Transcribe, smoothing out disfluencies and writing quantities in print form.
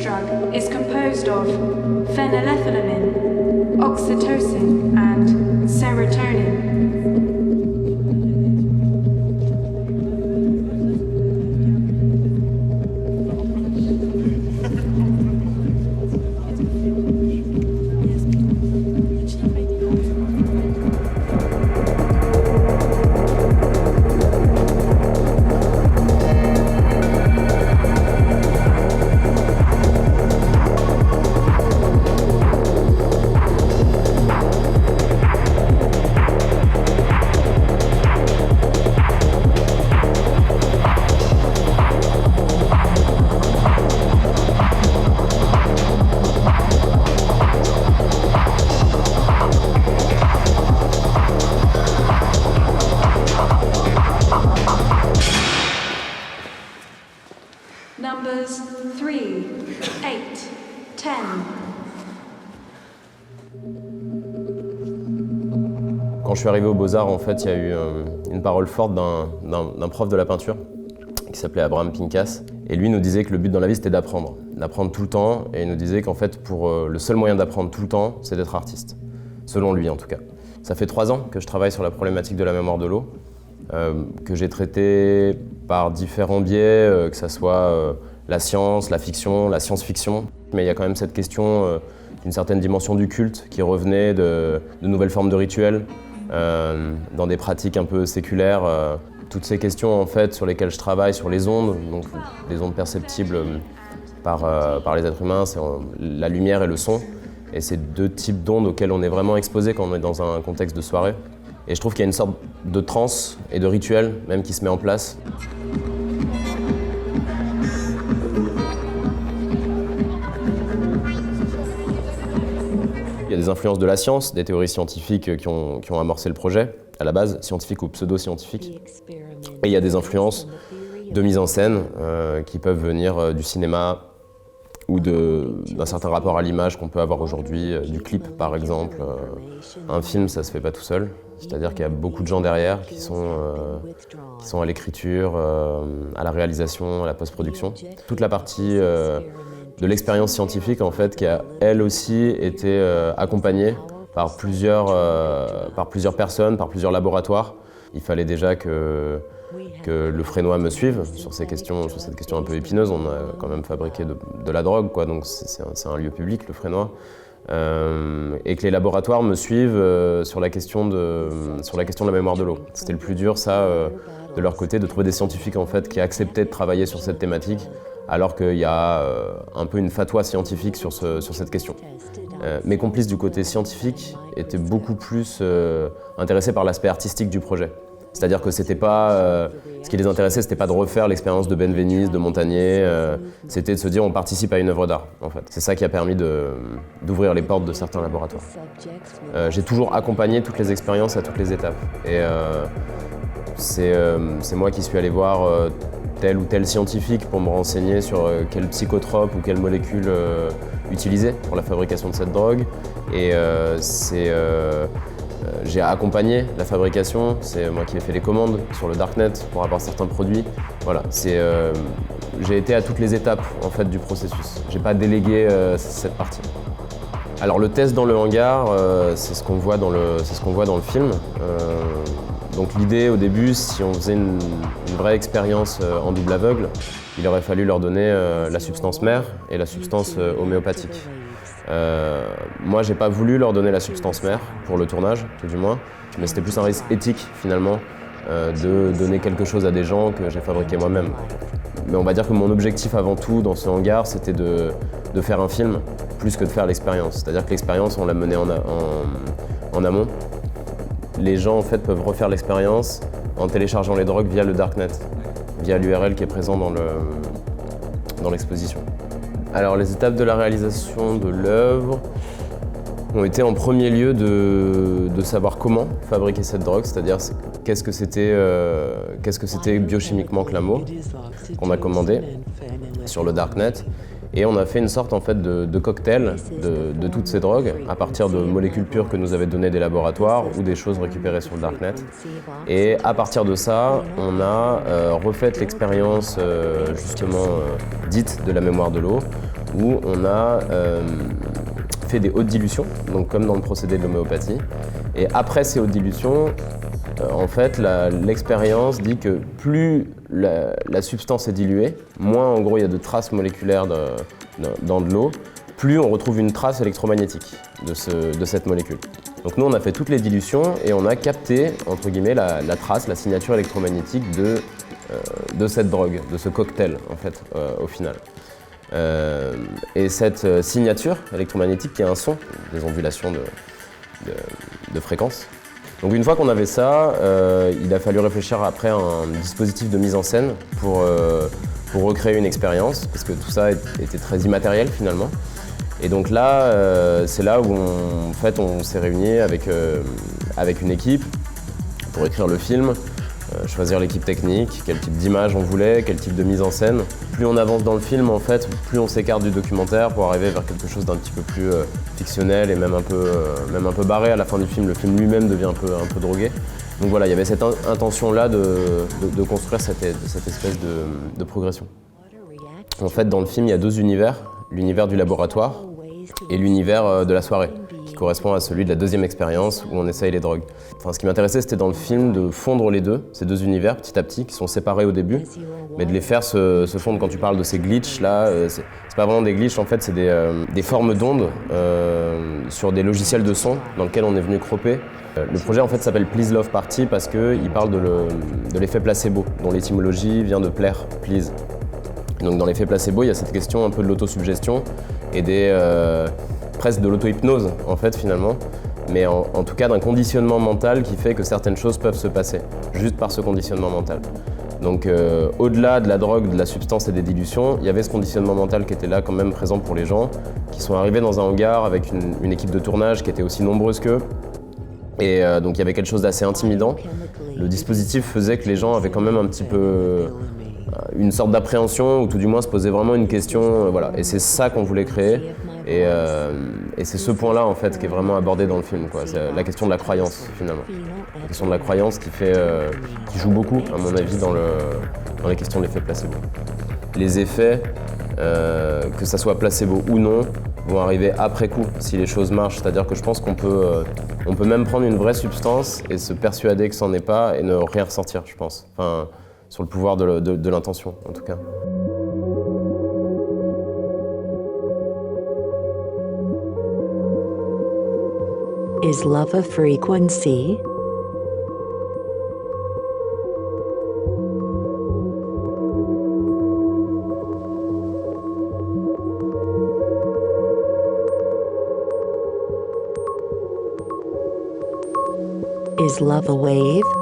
drug is composed of phenylethylamine, oxytocin, and serotonin. Numbers 3, 8, 10. Quand je suis arrivé aux Beaux-Arts, en fait, il y a eu une parole forte d'un prof de la peinture qui s'appelait Abraham Pincas. Et lui nous disait que le but dans la vie, c'était d'apprendre tout le temps. Et il nous disait qu'en fait, le seul moyen d'apprendre tout le temps, c'est d'être artiste. Selon lui, en tout cas. Ça fait 3 ans que je travaille sur la problématique de la mémoire de l'eau, que j'ai traité par différents biais, que ce soit la science, la fiction, la science-fiction. Mais il y a quand même cette question d'une certaine dimension du culte qui revenait de nouvelles formes de rituels, dans des pratiques un peu séculaires. Toutes ces questions en fait, sur lesquelles je travaille, sur les ondes, donc les ondes perceptibles par les êtres humains, c'est la lumière et le son. Et c'est 2 types d'ondes auxquelles on est vraiment exposé quand on est dans un contexte de soirée. Et je trouve qu'il y a une sorte de transe et de rituel même qui se met en place. Il y a des influences de la science, des théories scientifiques qui ont amorcé le projet, à la base, scientifiques ou pseudo-scientifiques. Et il y a des influences de mise en scène qui peuvent venir du cinéma ou d'un certain rapport à l'image qu'on peut avoir aujourd'hui, du clip par exemple. Un film, ça se fait pas tout seul, c'est-à-dire qu'il y a beaucoup de gens derrière qui sont à l'écriture, à la réalisation, à la post-production. Toute la partie de l'expérience scientifique en fait, qui a elle aussi été accompagnée par plusieurs personnes, par plusieurs laboratoires. Il fallait déjà que le Fresnoy me suive sur cette question un peu épineuse. On a quand même fabriqué de la drogue, quoi, donc c'est un lieu public, le Fresnoy. Et que les laboratoires me suivent sur la question de la mémoire de l'eau. C'était le plus dur, ça, de leur côté, de trouver des scientifiques en fait, qui acceptaient de travailler sur cette thématique, alors qu'il y a un peu une fatwa scientifique sur cette question. Mes complices du côté scientifique étaient beaucoup plus intéressés par l'aspect artistique du projet. C'est-à-dire que c'était pas, ce qui les intéressait, c'était pas de refaire l'expérience de Benveniste, de Montagnier, c'était de se dire on participe à une œuvre d'art, en fait. C'est ça qui a permis d'ouvrir les portes de certains laboratoires. J'ai toujours accompagné toutes les expériences à toutes les étapes. Et c'est moi qui suis allé voir tel ou tel scientifique pour me renseigner sur quel psychotrope ou quelle molécule utiliser pour la fabrication de cette drogue. Et j'ai accompagné la fabrication, c'est moi qui ai fait les commandes sur le Darknet pour avoir certains produits. Voilà, j'ai été à toutes les étapes en fait, du processus. J'ai pas délégué cette partie. Alors le test dans le hangar, c'est ce qu'on voit dans le film. Donc l'idée au début, si on faisait une vraie expérience en double aveugle, il aurait fallu leur donner la substance mère et la substance homéopathique. Moi, j'ai pas voulu leur donner la substance mère pour le tournage, tout du moins, mais c'était plus un risque éthique finalement de donner quelque chose à des gens que j'ai fabriqué moi-même. Mais on va dire que mon objectif avant tout dans ce hangar, c'était de faire un film plus que de faire l'expérience. C'est-à-dire que l'expérience, on l'a menée en amont. Les gens en fait peuvent refaire l'expérience en téléchargeant les drogues via le Darknet, via l'URL qui est présent dans l'exposition. Alors les étapes de la réalisation de l'œuvre ont été en premier lieu de savoir comment fabriquer cette drogue, c'est-à-dire qu'est-ce que c'était biochimiquement que l'amour qu'on a commandé sur le Darknet. Et on a fait une sorte en fait, de cocktail de toutes ces drogues à partir de molécules pures que nous avaient données des laboratoires ou des choses récupérées sur le Darknet. Et à partir de ça, on a refait l'expérience justement dite de la mémoire de l'eau où on a fait des hautes dilutions, donc comme dans le procédé de l'homéopathie. Et après ces hautes dilutions, en fait, l'expérience dit que plus la substance est diluée, moins en gros il y a de traces moléculaires dans de l'eau, plus on retrouve une trace électromagnétique de cette molécule. Donc nous on a fait toutes les dilutions et on a capté, entre guillemets, la trace, la signature électromagnétique de cette drogue, de ce cocktail en fait, au final. Et cette signature électromagnétique qui est un son, des ondulations de fréquence. Donc une fois qu'on avait ça, il a fallu réfléchir après à un dispositif de mise en scène pour recréer une expérience, parce que tout ça était très immatériel finalement. Et donc là, c'est là où on s'est réunis avec une équipe pour écrire le film, choisir l'équipe technique, quel type d'image on voulait, quel type de mise en scène. Plus on avance dans le film, en fait, plus on s'écarte du documentaire pour arriver vers quelque chose d'un petit peu plus fictionnel et même un peu barré à la fin du film. Le film lui-même devient un peu drogué. Donc voilà, il y avait cette intention-là de construire cette espèce de progression. En fait, dans le film, il y a deux univers, l'univers du laboratoire et l'univers de la soirée, qui correspond à celui de la deuxième expérience où on essaye les drogues. Enfin, ce qui m'intéressait, c'était dans le film de fondre les deux, ces deux univers, petit à petit, qui sont séparés au début, mais de les faire se fondre. Quand tu parles de ces glitches, là, c'est pas vraiment des glitches, en fait, c'est des formes d'ondes sur des logiciels de son dans lesquels on est venu cropper. Le projet, en fait, s'appelle Please Love Party parce qu'il parle de l'effet placebo, dont l'étymologie vient de plaire, please. Donc dans l'effet placebo, il y a cette question un peu de l'autosuggestion et presque de l'auto-hypnose en fait finalement, mais en tout cas d'un conditionnement mental qui fait que certaines choses peuvent se passer, juste par ce conditionnement mental. Donc au-delà de la drogue, de la substance et des dilutions, il y avait ce conditionnement mental qui était là quand même présent pour les gens, qui sont arrivés dans un hangar avec une équipe de tournage qui était aussi nombreuse qu'eux. Et donc il y avait quelque chose d'assez intimidant. Le dispositif faisait que les gens avaient quand même un petit peu une sorte d'appréhension, ou tout du moins se poser vraiment une question, voilà. Et c'est ça qu'on voulait créer, et c'est ce point-là en fait qui est vraiment abordé dans le film, quoi. C'est la question de la croyance finalement. La question de la croyance qui joue beaucoup, à mon avis, dans les questions de l'effet placebo. Les effets, que ça soit placebo ou non, vont arriver après coup, si les choses marchent. C'est-à-dire que je pense qu'on peut même prendre une vraie substance et se persuader que c'en est pas et ne rien ressentir, je pense. Enfin, sur le pouvoir de l'intention, en tout cas. Is love a frequency? Is love a wave?